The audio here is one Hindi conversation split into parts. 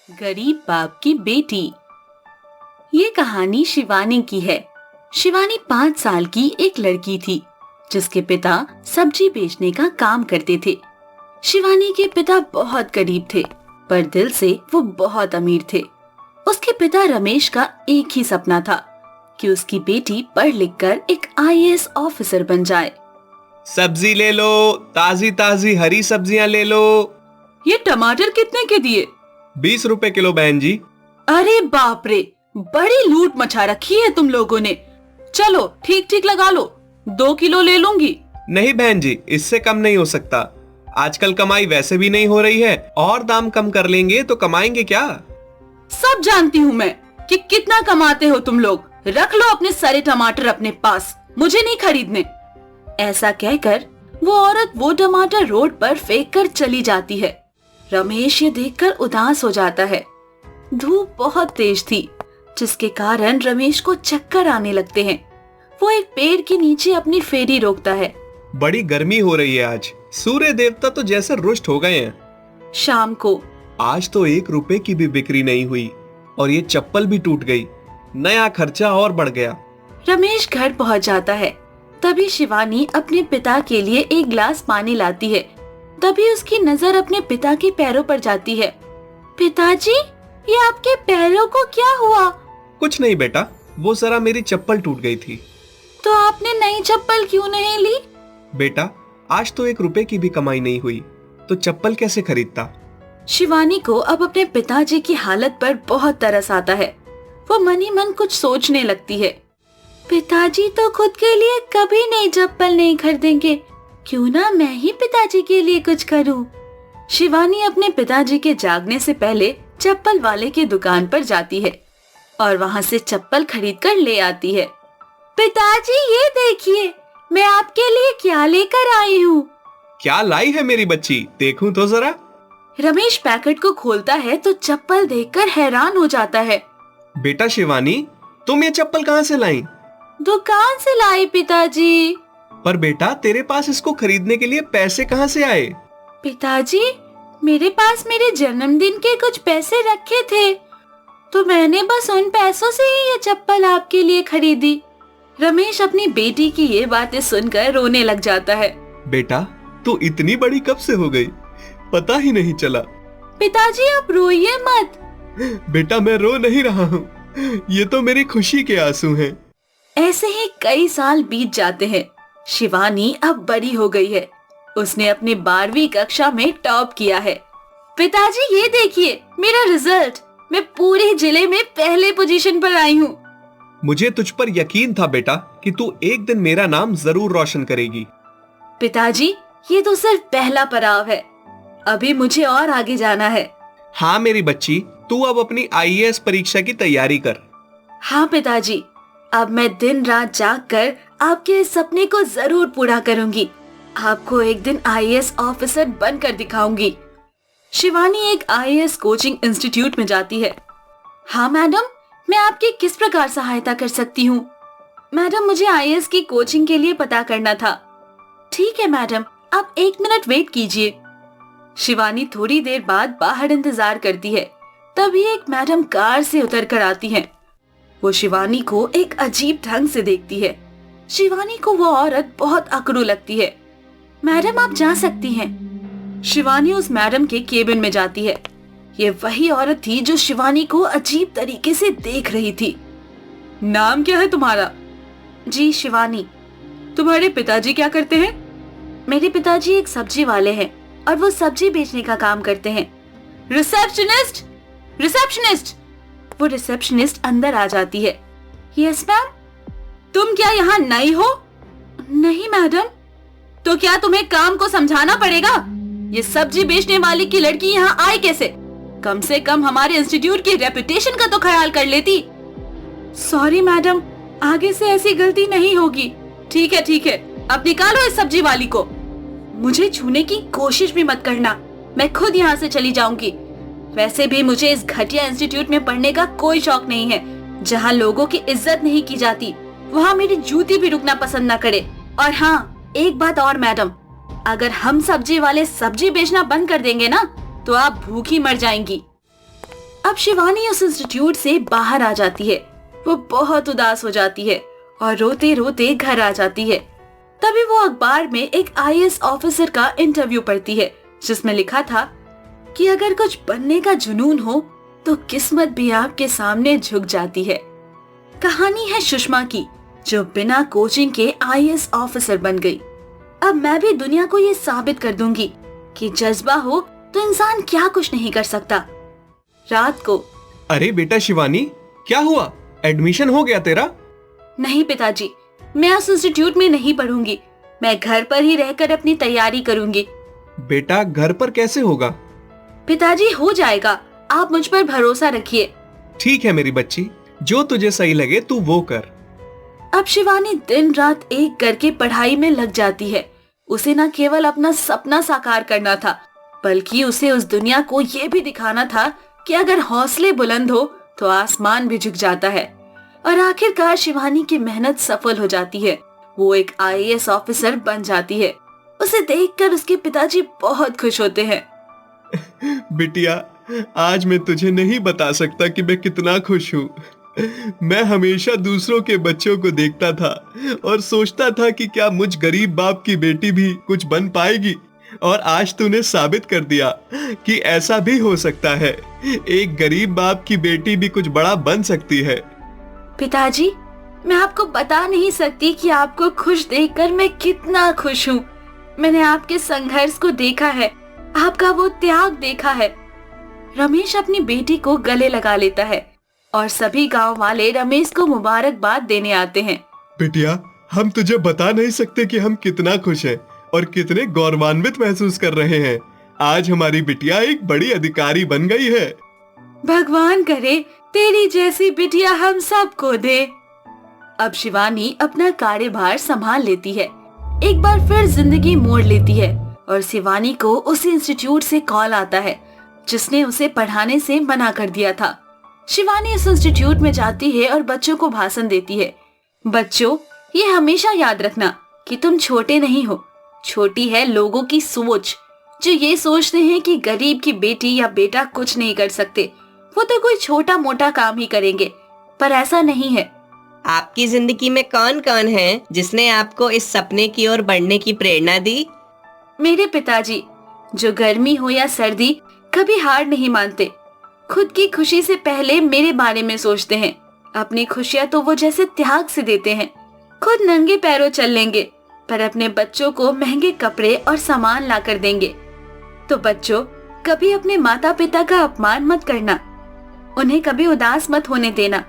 गरीब बाप की बेटी। ये कहानी शिवानी की है। शिवानी 5 साल की एक लड़की थी जिसके पिता सब्जी बेचने का काम करते थे। शिवानी के पिता बहुत गरीब थे पर दिल से वो बहुत अमीर थे। उसके पिता रमेश का एक ही सपना था कि उसकी बेटी पढ़ लिख कर एक IAS ऑफिसर बन जाए। सब्जी ले लो, ताजी ताजी हरी सब्जियां ले लो। ये टमाटर कितने के दिए? 20 रुपए किलो बहन जी। अरे बाप रे, बड़ी लूट मचा रखी है तुम लोगों ने। चलो ठीक ठीक लगा लो, 2 किलो ले लूंगी। नहीं बहन जी, इससे कम नहीं हो सकता। आजकल कमाई वैसे भी नहीं हो रही है, और दाम कम कर लेंगे तो कमाएंगे क्या? सब जानती हूँ मैं कि कितना कमाते हो तुम लोग। रख लो अपने सारे टमाटर अपने पास, मुझे नहीं खरीदने। ऐसा कहकर वो औरत वो टमाटर रोड पर फेंक कर चली जाती है। रमेश ये देखकर उदास हो जाता है। धूप बहुत तेज थी जिसके कारण रमेश को चक्कर आने लगते हैं। वो एक पेड़ के नीचे अपनी फेरी रोकता है। बड़ी गर्मी हो रही है आज। सूर्य देवता तो जैसे रुष्ट हो गए हैं। शाम को आज तो 1 रुपए की भी बिक्री नहीं हुई और ये चप्पल भी टूट गई। नया खर्चा और बढ़ गया। रमेश घर पहुंच जाता है। तभी शिवानी अपने पिता के लिए एक गिलास पानी लाती है। तभी उसकी नजर अपने पिता के पैरों पर जाती है। पिताजी, ये आपके पैरों को क्या हुआ? कुछ नहीं बेटा, वो जरा मेरी चप्पल टूट गई थी। तो आपने नई चप्पल क्यों नहीं ली? बेटा, आज तो 1 रुपए की भी कमाई नहीं हुई तो चप्पल कैसे खरीदता? शिवानी को अब अपने पिताजी की हालत पर बहुत तरस आता है। वो मन ही मन कुछ सोचने लगती है। पिताजी तो खुद के लिए कभी नई चप्पल नहीं खरीदेंगे, क्यों ना मैं ही पिताजी के लिए कुछ करूं। शिवानी अपने पिताजी के जागने से पहले चप्पल वाले की दुकान पर जाती है और वहां से चप्पल खरीद कर ले आती है। पिताजी, ये देखिए मैं आपके लिए क्या लेकर आई हूँ। क्या लाई है मेरी बच्ची, देखूं तो जरा। रमेश पैकेट को खोलता है तो चप्पल देखकर हैरान हो जाता है। बेटा शिवानी, तुम ये चप्पल कहाँ से लाई? दुकान से लाई पिताजी। पर बेटा, तेरे पास इसको खरीदने के लिए पैसे कहाँ से आए? पिताजी, मेरे पास मेरे जन्मदिन के कुछ पैसे रखे थे तो मैंने बस उन पैसों से ही ये चप्पल आपके लिए खरीदी। रमेश अपनी बेटी की ये बातें सुनकर रोने लग जाता है। बेटा, तू इतनी बड़ी कब से हो गई, पता ही नहीं चला। पिताजी, आप रोइए मत। बेटा, मैं रो नहीं रहा हूँ, ये तो मेरी खुशी के आंसू हैं। ऐसे ही कई साल बीत जाते हैं। शिवानी अब बड़ी हो गई है। उसने अपने 12वीं कक्षा में टॉप किया है। पिताजी, ये देखिए मेरा रिजल्ट। मैं पूरे जिले में पहले पोजीशन पर आई हूँ। मुझे तुझ पर यकीन था बेटा कि तू एक दिन मेरा नाम जरूर रोशन करेगी। पिताजी, ये तो सिर्फ पहला पड़ाव है, अभी मुझे और आगे जाना है। हाँ मेरी बच्ची, तू अब अपनी IAS परीक्षा की तैयारी कर। हाँ पिताजी, अब मैं दिन रात जाग कर आपके इस सपने को जरूर पूरा करूंगी। आपको एक दिन IAS ऑफिसर बनकर दिखाऊंगी। शिवानी एक IAS कोचिंग इंस्टीट्यूट में जाती है। हाँ मैडम, मैं आपकी किस प्रकार सहायता कर सकती हूँ? मैडम, मुझे IAS की कोचिंग के लिए पता करना था। ठीक है मैडम, आप 1 मिनट वेट कीजिए। शिवानी थोड़ी देर बाद बाहर इंतजार करती है। तभी एक मैडम कार से उतर कर आती हैं। वो शिवानी को एक अजीब ढंग से देखती है। शिवानी को वो औरत बहुत अकड़ू लगती है। मैडम, आप जा सकती हैं। शिवानी उस मैडम के केबिन में जाती है। ये वही औरत थी जो शिवानी को अजीब तरीके से देख रही थी। नाम क्या है तुम्हारा? जी, शिवानी। तुम्हारे पिताजी क्या करते हैं? मेरे पिताजी एक सब्जी वाले हैं और वो सब्जी बेचने का काम करते हैं। Receptionist, receptionist. वो रिसेप्शनिस्ट अंदर आ जाती है। Yes ma'am. तुम क्या यहाँ नई हो? नहीं मैडम। तो क्या तुम्हें काम को समझाना पड़ेगा? ये सब्जी बेचने वाली की लड़की यहाँ आई कैसे? कम से कम हमारे इंस्टीट्यूट की रेपुटेशन का तो ख्याल कर लेती। सॉरी मैडम, आगे से ऐसी गलती नहीं होगी। ठीक है ठीक है, अब निकालो इस सब्जी वाली को। मुझे छूने की कोशिश भी मत करना, मैं खुद यहाँ से चली जाऊंगी। वैसे भी मुझे इस घटिया इंस्टीट्यूट में पढ़ने का कोई शौक नहीं है जहाँ लोगों की इज्जत नहीं की जाती। वहाँ मेरी जूती भी रुकना पसंद न करे। और हाँ, एक बात और मैडम, अगर हम सब्जी वाले सब्जी बेचना बंद कर देंगे ना तो आप भूखी मर जाएंगी। अब शिवानी उस इंस्टीट्यूट से बाहर आ जाती है। वो बहुत उदास हो जाती है और रोते रोते घर आ जाती है। तभी वो अखबार में एक आईएएस ऑफिसर का इंटरव्यू पढ़ती है, जिसमें लिखा था कि अगर कुछ बनने का जुनून हो तो किस्मत भी आपके सामने झुक जाती है। कहानी है सुषमा की, जो बिना कोचिंग के आईएएस ऑफिसर बन गई। अब मैं भी दुनिया को ये साबित कर दूंगी कि जज्बा हो तो इंसान क्या कुछ नहीं कर सकता। रात को। अरे बेटा शिवानी, क्या हुआ? एडमिशन हो गया तेरा? नहीं पिताजी, मैं उस इंस्टीट्यूट में नहीं पढ़ूंगी। मैं घर पर ही रहकर अपनी तैयारी करूंगी। बेटा घर पर कैसे होगा? पिताजी हो जाएगा, आप मुझ पर भरोसा रखिए। ठीक है मेरी बच्ची, जो तुझे सही लगे तू वो कर। अब शिवानी दिन रात एक करके पढ़ाई में लग जाती है। उसे न केवल अपना सपना साकार करना था, बल्कि उसे उस दुनिया को ये भी दिखाना था कि अगर हौसले बुलंद हो तो आसमान भी झुक जाता है। और आखिरकार शिवानी की मेहनत सफल हो जाती है। वो एक आईएएस ऑफिसर बन जाती है। उसे देखकर उसके पिताजी बहुत खुश होते हैं। बिटिया, आज मैं तुझे नहीं बता सकता कि मैं कितना खुश हूँ। मैं हमेशा दूसरों के बच्चों को देखता था और सोचता था कि क्या मुझ गरीब बाप की बेटी भी कुछ बन पाएगी, और आज तूने साबित कर दिया कि ऐसा भी हो सकता है। एक गरीब बाप की बेटी भी कुछ बड़ा बन सकती है। पिताजी, मैं आपको बता नहीं सकती कि आपको खुश देखकर मैं कितना खुश हूँ। मैंने आपके संघर्ष को देखा है, आपका वो त्याग देखा है। रमेश अपनी बेटी को गले लगा लेता है और सभी गांव वाले रमेश को मुबारकबाद देने आते हैं। बिटिया, हम तुझे बता नहीं सकते कि हम कितना खुश हैं और कितने गौरवान्वित महसूस कर रहे हैं। आज हमारी बिटिया एक बड़ी अधिकारी बन गई है। भगवान करे तेरी जैसी बिटिया हम सबको दे। अब शिवानी अपना कार्यभार संभाल लेती है। एक बार फिर जिंदगी मोड़ लेती है और शिवानी को उसी इंस्टीट्यूट से कॉल आता है जिसने उसे पढ़ाने से मना कर दिया था। शिवानी इस इंस्टीट्यूट में जाती है और बच्चों को भाषण देती है। बच्चों, ये हमेशा याद रखना कि तुम छोटे नहीं हो। छोटी है लोगों की सोच, जो ये सोचते हैं कि गरीब की बेटी या बेटा कुछ नहीं कर सकते, वो तो कोई छोटा मोटा काम ही करेंगे, पर ऐसा नहीं है। आपकी जिंदगी में कौन कौन है जिसने आपको इस सपने की ओर बढ़ने की प्रेरणा दी? मेरे पिताजी, जो गर्मी हो या सर्दी कभी हार नहीं मानते। खुद की खुशी से पहले मेरे बारे में सोचते हैं। अपनी खुशियाँ तो वो जैसे त्याग से देते हैं। खुद नंगे पैरों चल लेंगे, पर अपने बच्चों को महंगे कपड़े और सामान ला कर देंगे। तो बच्चों, कभी अपने माता पिता का अपमान मत करना, उन्हें कभी उदास मत होने देना।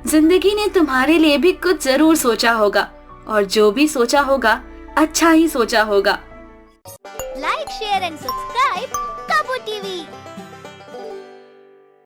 जिंदगी ने तुम्हारे लिए भी कुछ जरूर सोचा होगा, और जो भी सोचा होगा अच्छा ही सोचा होगा। लाइक, शेयर एंड सब्सक्राइब कबू टीवी।